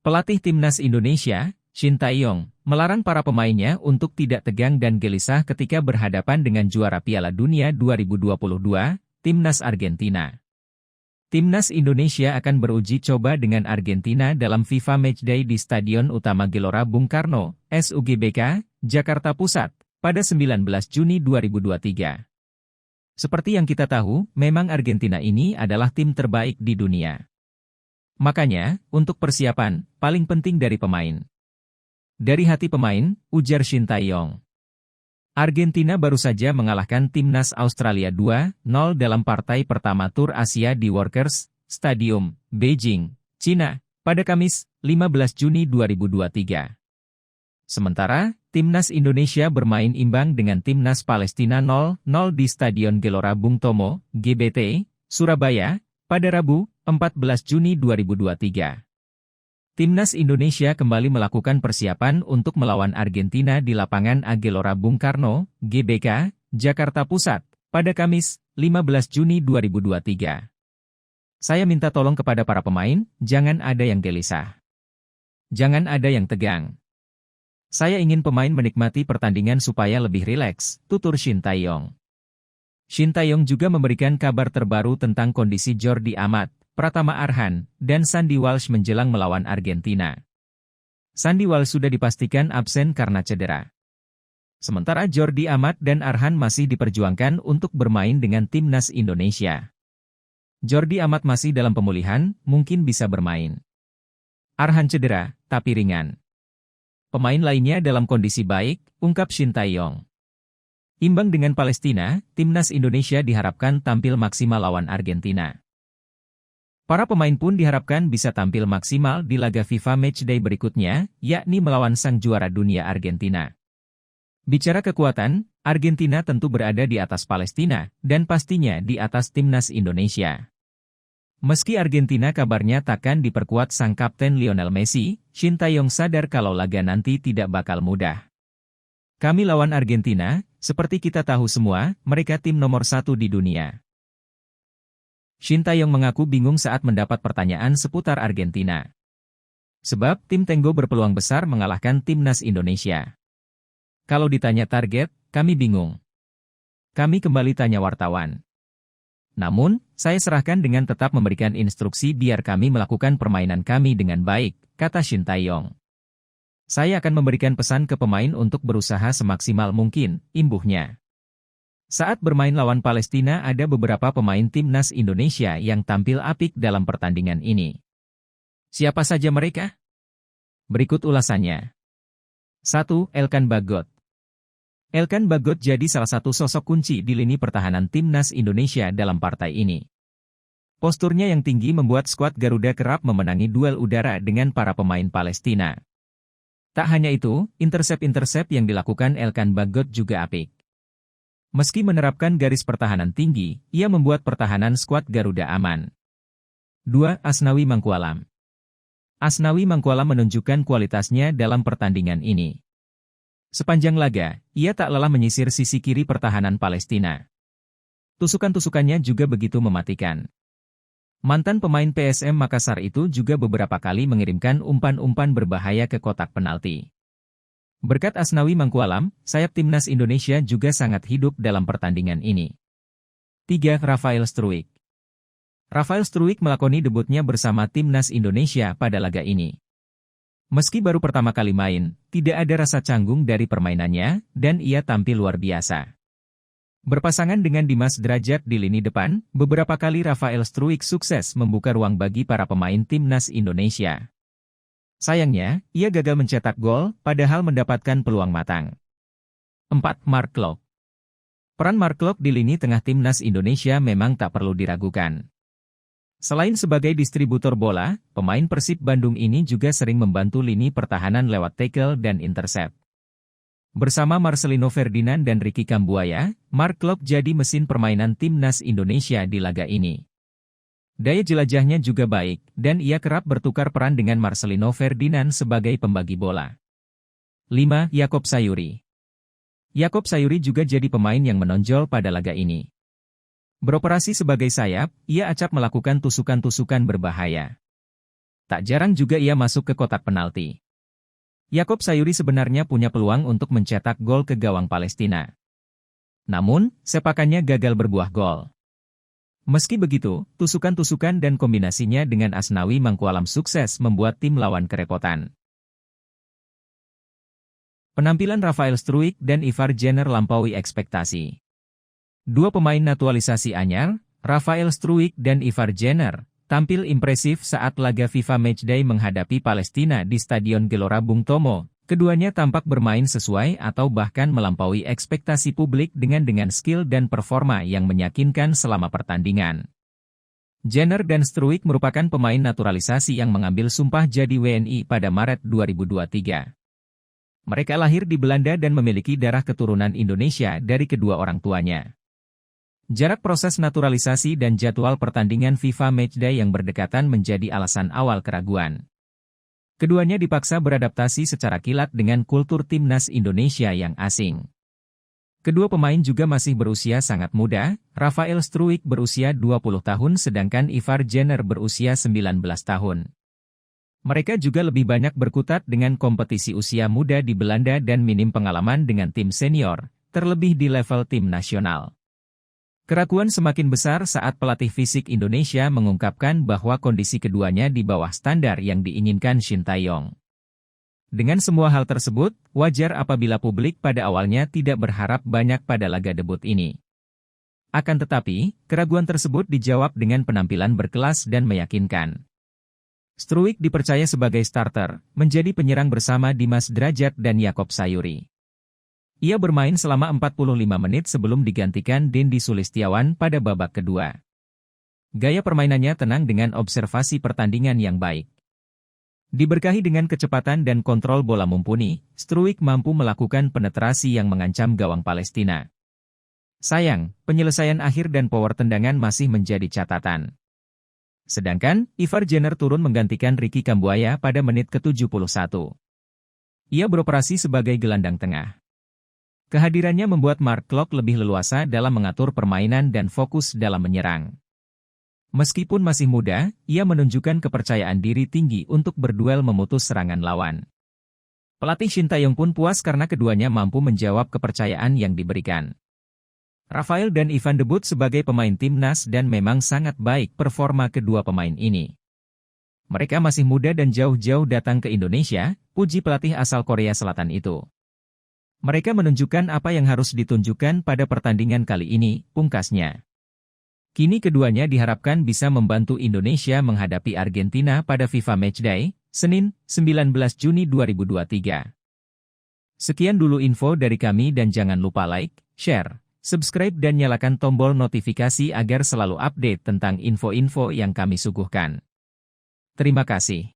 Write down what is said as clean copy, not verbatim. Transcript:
Pelatih Timnas Indonesia, Shin Tae-yong, melarang para pemainnya untuk tidak tegang dan gelisah ketika berhadapan dengan juara Piala Dunia 2022, Timnas Argentina. Timnas Indonesia akan beruji coba dengan Argentina dalam FIFA Matchday di Stadion Utama Gelora Bung Karno, SUGBK, Jakarta Pusat, pada 19 Juni 2023. Seperti yang kita tahu, memang Argentina ini adalah tim terbaik di dunia. Makanya, untuk persiapan, paling penting dari pemain. Dari hati pemain, ujar Shin Tae-yong. Argentina baru saja mengalahkan Timnas Australia 2-0 dalam partai pertama Tur Asia di Workers Stadium, Beijing, China, pada Kamis, 15 Juni 2023. Sementara, Timnas Indonesia bermain imbang dengan Timnas Palestina 0-0 di Stadion Gelora Bung Tomo, GBT, Surabaya, pada Rabu, 14 Juni 2023. Timnas Indonesia kembali melakukan persiapan untuk melawan Argentina di lapangan Gelora Bung Karno, GBK, Jakarta Pusat, pada Kamis, 15 Juni 2023. Saya minta tolong kepada para pemain, jangan ada yang gelisah. Jangan ada yang tegang. Saya ingin pemain menikmati pertandingan supaya lebih rileks, tutur Shin Tae-yong. Shin Tae-yong juga memberikan kabar terbaru tentang kondisi Jordi Amat, Pratama Arhan, dan Sandy Walsh menjelang melawan Argentina. Sandy Walsh sudah dipastikan absen karena cedera. Sementara Jordi Amat dan Arhan masih diperjuangkan untuk bermain dengan Timnas Indonesia. Jordi Amat masih dalam pemulihan, mungkin bisa bermain. Arhan cedera, tapi ringan. Pemain lainnya dalam kondisi baik, ungkap Shin Tae-yong. Imbang dengan Palestina, Timnas Indonesia diharapkan tampil maksimal lawan Argentina. Para pemain pun diharapkan bisa tampil maksimal di laga FIFA Matchday berikutnya, yakni melawan sang juara dunia Argentina. Bicara kekuatan, Argentina tentu berada di atas Palestina, dan pastinya di atas Timnas Indonesia. Meski Argentina kabarnya takkan diperkuat sang kapten Lionel Messi, Shin Tae-yong sadar kalau laga nanti tidak bakal mudah. Kami lawan Argentina, seperti kita tahu semua, mereka tim nomor 1 di dunia. Shin Tae-yong mengaku bingung saat mendapat pertanyaan seputar Argentina. Sebab tim Tenggo berpeluang besar mengalahkan Timnas Indonesia. Kalau ditanya target, kami bingung. Kami kembali tanya wartawan. Namun, saya serahkan dengan tetap memberikan instruksi biar kami melakukan permainan kami dengan baik, kata Shin Tae-yong. Saya akan memberikan pesan ke pemain untuk berusaha semaksimal mungkin, imbuhnya. Saat bermain lawan Palestina ada beberapa pemain Timnas Indonesia yang tampil apik dalam pertandingan ini. Siapa saja mereka? Berikut ulasannya. 1. Elkan Bagot. Elkan Bagot jadi salah satu sosok kunci di lini pertahanan Timnas Indonesia dalam partai ini. Posturnya yang tinggi membuat skuad Garuda kerap memenangi duel udara dengan para pemain Palestina. Tak hanya itu, intersep-intersep yang dilakukan Elkan Bagot juga apik. Meski menerapkan garis pertahanan tinggi, ia membuat pertahanan skuad Garuda aman. 2. Asnawi Mangkualam. Asnawi Mangkualam menunjukkan kualitasnya dalam pertandingan ini. Sepanjang laga, ia tak lelah menyisir sisi kiri pertahanan Palestina. Tusukan-tusukannya juga begitu mematikan. Mantan pemain PSM Makassar itu juga beberapa kali mengirimkan umpan-umpan berbahaya ke kotak penalti. Berkat Asnawi Mangkualam, sayap Timnas Indonesia juga sangat hidup dalam pertandingan ini. 3. Rafael Struijk. Rafael Struijk melakoni debutnya bersama Timnas Indonesia pada laga ini. Meski baru pertama kali main, tidak ada rasa canggung dari permainannya, dan ia tampil luar biasa. Berpasangan dengan Dimas Drajat di lini depan, beberapa kali Rafael Struijk sukses membuka ruang bagi para pemain Timnas Indonesia. Sayangnya, ia gagal mencetak gol, padahal mendapatkan peluang matang. 4. Mark Klok. Peran Mark Klok di lini tengah Timnas Indonesia memang tak perlu diragukan. Selain sebagai distributor bola, pemain Persib Bandung ini juga sering membantu lini pertahanan lewat tackle dan intercept. Bersama Marcelino Ferdinand dan Ricky Kambuaya, Mark Klok jadi mesin permainan Timnas Indonesia di laga ini. Daya jelajahnya juga baik, dan ia kerap bertukar peran dengan Marcelino Ferdinand sebagai pembagi bola. 5. Yakob Sayuri. Yakob Sayuri juga jadi pemain yang menonjol pada laga ini. Beroperasi sebagai sayap, ia acap melakukan tusukan-tusukan berbahaya. Tak jarang juga ia masuk ke kotak penalti. Yaqob Sayuri sebenarnya punya peluang untuk mencetak gol ke gawang Palestina. Namun, sepakannya gagal berbuah gol. Meski begitu, tusukan-tusukan dan kombinasinya dengan Asnawi Mangkualam sukses membuat tim lawan kerepotan. Penampilan Rafael Struijk dan Ivar Jenner lampaui ekspektasi. Dua pemain naturalisasi anyar, Rafael Struijk dan Ivar Jenner, tampil impresif saat laga FIFA Matchday menghadapi Palestina di Stadion Gelora Bung Tomo. Keduanya tampak bermain sesuai atau bahkan melampaui ekspektasi publik dengan skill dan performa yang meyakinkan selama pertandingan. Jenner dan Struijk merupakan pemain naturalisasi yang mengambil sumpah jadi WNI pada Maret 2023. Mereka lahir di Belanda dan memiliki darah keturunan Indonesia dari kedua orang tuanya. Jarak proses naturalisasi dan jadwal pertandingan FIFA Matchday yang berdekatan menjadi alasan awal keraguan. Keduanya dipaksa beradaptasi secara kilat dengan kultur timnas Indonesia yang asing. Kedua pemain juga masih berusia sangat muda, Rafael Struijk berusia 20 tahun sedangkan Ivar Jenner berusia 19 tahun. Mereka juga lebih banyak berkutat dengan kompetisi usia muda di Belanda dan minim pengalaman dengan tim senior, terlebih di level tim nasional. Keraguan semakin besar saat pelatih fisik Indonesia mengungkapkan bahwa kondisi keduanya di bawah standar yang diinginkan Shin Tae-yong. Dengan semua hal tersebut, wajar apabila publik pada awalnya tidak berharap banyak pada laga debut ini. Akan tetapi, keraguan tersebut dijawab dengan penampilan berkelas dan meyakinkan. Struijk dipercaya sebagai starter, menjadi penyerang bersama Dimas Drajat dan Yaqob Sayuri. Ia bermain selama 45 menit sebelum digantikan Dendi Sulistiawan pada babak kedua. Gaya permainannya tenang dengan observasi pertandingan yang baik. Diberkahi dengan kecepatan dan kontrol bola mumpuni, Struijk mampu melakukan penetrasi yang mengancam gawang Palestina. Sayang, penyelesaian akhir dan power tendangan masih menjadi catatan. Sedangkan, Ivar Jenner turun menggantikan Ricky Kambuaya pada menit ke-71. Ia beroperasi sebagai gelandang tengah. Kehadirannya membuat Mark Klok lebih leluasa dalam mengatur permainan dan fokus dalam menyerang. Meskipun masih muda, ia menunjukkan kepercayaan diri tinggi untuk berduel memutus serangan lawan. Pelatih Shin Tae-yong pun puas karena keduanya mampu menjawab kepercayaan yang diberikan. Rafael dan Ivan debut sebagai pemain timnas dan memang sangat baik performa kedua pemain ini. Mereka masih muda dan jauh-jauh datang ke Indonesia, puji pelatih asal Korea Selatan itu. Mereka menunjukkan apa yang harus ditunjukkan pada pertandingan kali ini, pungkasnya. Kini keduanya diharapkan bisa membantu Indonesia menghadapi Argentina pada FIFA Matchday, Senin, 19 Juni 2023. Sekian dulu info dari kami dan jangan lupa like, share, subscribe dan nyalakan tombol notifikasi agar selalu update tentang info-info yang kami suguhkan. Terima kasih.